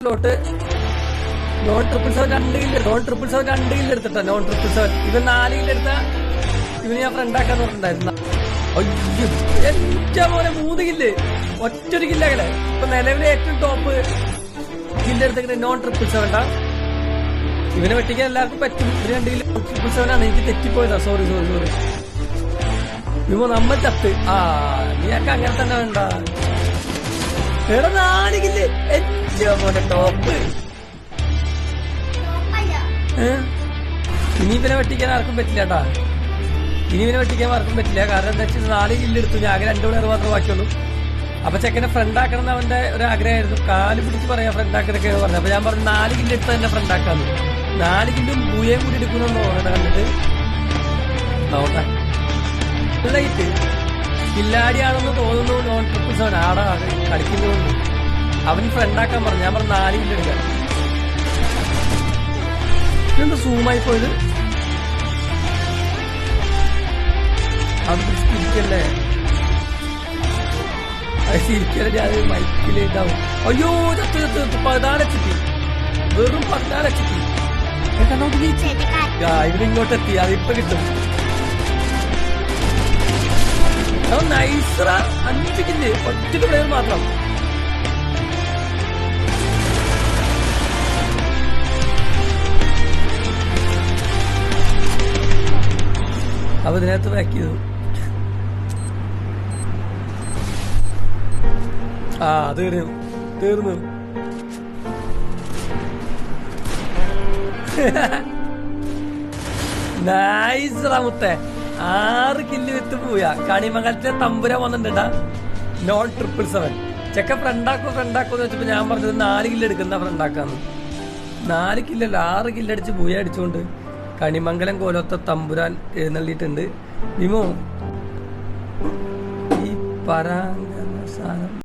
Slot. നോൺ 777 2 കില്ല് എടുത്തിട്ടാ. നോൺ 777 ഇവൻ 4 കില്ല് എടുത്ത ഇവന് ഞാൻ ഫ്രണ്ടാക്കാന്ന് പറഞ്ഞിട്ടുണ്ടായിരുന്നു. അയ്യോ ഏറ്റവും പോലെ 3 കില്ല് ഒറ്റൊരു കില്ലകളെ. ഇപ്പൊ നിലവിലെ ഏറ്റവും ടോപ്പ് കില്ല് എടുത്തേക്കുന്നത് നോൺ 777. ഇവനെ വെട്ടിക്കാൻ എല്ലാവർക്കും പറ്റും. 2 കില്ല് 777 ആണ്. എനിക്ക് തെറ്റിപ്പോയതാ. സോറി. ഇവ നമ്മൾ ചത്ത്. നീയൊക്കെ അങ്ങനെ തന്നെ വേണ്ട. എടാ 4 കില്ല് ഏറ്റവും പോലെ ടോപ്പ്. ഇനി ഇവനെ വെട്ടിക്കാൻ ആർക്കും പറ്റില്ല കേട്ടാ. കാരണം എന്താ വെച്ചാൽ 4 കില്ല് എടുത്തു. ഞാൻ 2 പ്ലെയർ മാത്രമേ ബാക്കിയുള്ളൂ. അപ്പൊ ചെക്കനെ ഫ്രണ്ട് ആക്കണം എന്ന് അവന്റെ ഒരു ആഗ്രഹമായിരുന്നു. കാല് പിടിച്ച് പറയാ ഫ്രണ്ട് ആക്കണൊക്കെ പറഞ്ഞു. അപ്പൊ ഞാൻ പറഞ്ഞു 4 കില്ല് എടുത്ത് തന്നെ ഫ്രണ്ട് ആക്കാന്ന്. 4 കില്ലും ബൂയേം കൂടി എടുക്കുന്നെന്ന് തോന്നട്ടെ കണ്ടിട്ട്. നോട്ടെ കില്ലാടിയാണെന്ന് തോന്നുന്നു. നോൺ 777 ആടാ കളിക്കുന്നതുകൊണ്ട് അവൻ ഫ്രണ്ട് ആക്കാൻ പറഞ്ഞു. ഞാൻ പറഞ്ഞു 4 കില്ല് എടുക്കാൻ. ഇതെന്താ സൂമായി പോയത്? അത് ചിരിക്കല്ലേ? അത് ചിരിക്കല്ലേ? ഞാൻ മൈക്കിലേറ്റാവും. അയ്യോ ചത്ത് 14 HP. വെറും 14 HP. ഇവരിങ്ങോട്ട് എത്തി. അതിപ്പോ കിട്ടും. നൈസറ 5 കില്ല് ഒറ്റ പ്ലെയർ മാത്രം. അപ്പൊ ഇതിനകത്ത് ബാക്ക് ചെയ്തു. തീർന്നു. നൈസറാ മുത്തേ. 6 കില്ല് വിത്ത് പോയാ. കണിമംഗലത്തെ തമ്പുര വന്നിട്ടുണ്ടാ. നോൺ 777 ചെക്ക ഫ്രണ്ടാക്കോന്ന് വെച്ചപ്പോ ഞാൻ പറഞ്ഞത് 4 കില്ല് എടുക്കുന്ന ഫ്രണ്ടാക്കാന്ന്. 4 കില്ലല്ല 6 കില്ലടിച്ച് പൂയ അടിച്ചോണ്ട് കണിമംഗലം കോലത്തെ തമ്പുരാൻ എഴുന്നള്ളിയിട്ടുണ്ട്. വിമോ ഈ പരാങ്കന സാധനം